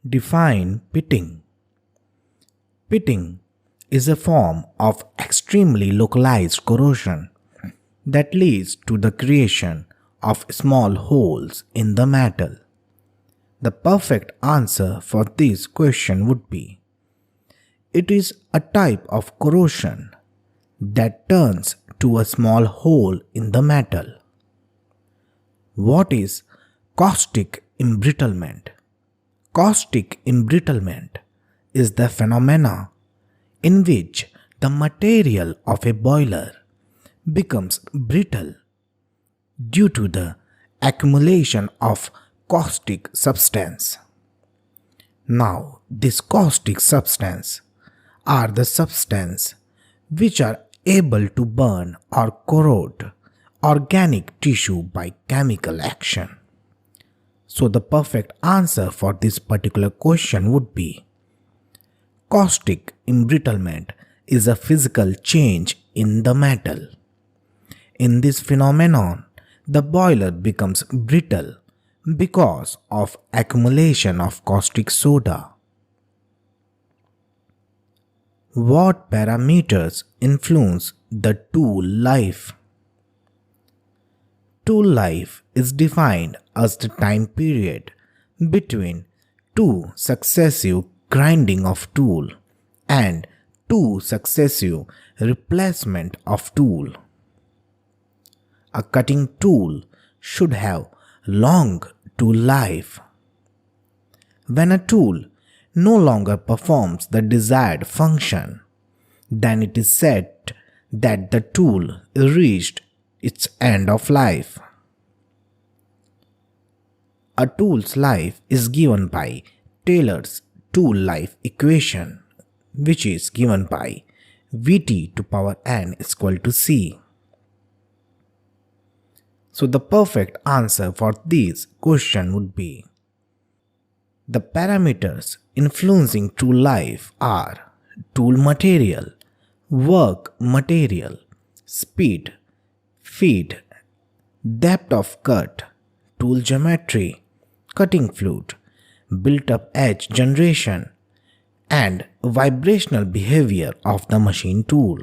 Define pitting. Pitting is a form of extremely localized corrosion that leads to the creation of small holes in the metal. The perfect answer for this question would be: it is a type of corrosion that turns to a small hole in the metal. What is caustic embrittlement? Caustic embrittlement is the phenomena in which the material of a boiler becomes brittle due to the accumulation of caustic substance. Now, this caustic substance are the substances which are able to burn or corrode organic tissue by chemical action. So the perfect answer for this particular question would be: caustic embrittlement is a physical change in the metal. In this phenomenon, the boiler becomes brittle because of accumulation of caustic soda. What parameters influence the tool life? Tool life is defined as the time period between two successive grinding of tool and two successive replacement of tool. A cutting tool should have long tool life. When a tool no longer performs the desired function, then it is said that the tool reached its end of life. A tool's life is given by Taylor's tool life equation, which is given by Vt to power n is equal to C. So the perfect answer for this question would be: the parameters influencing tool life are tool material, work material, speed, feed, depth of cut, tool geometry, cutting fluid, built-up edge generation, and vibrational behavior of the machine tool.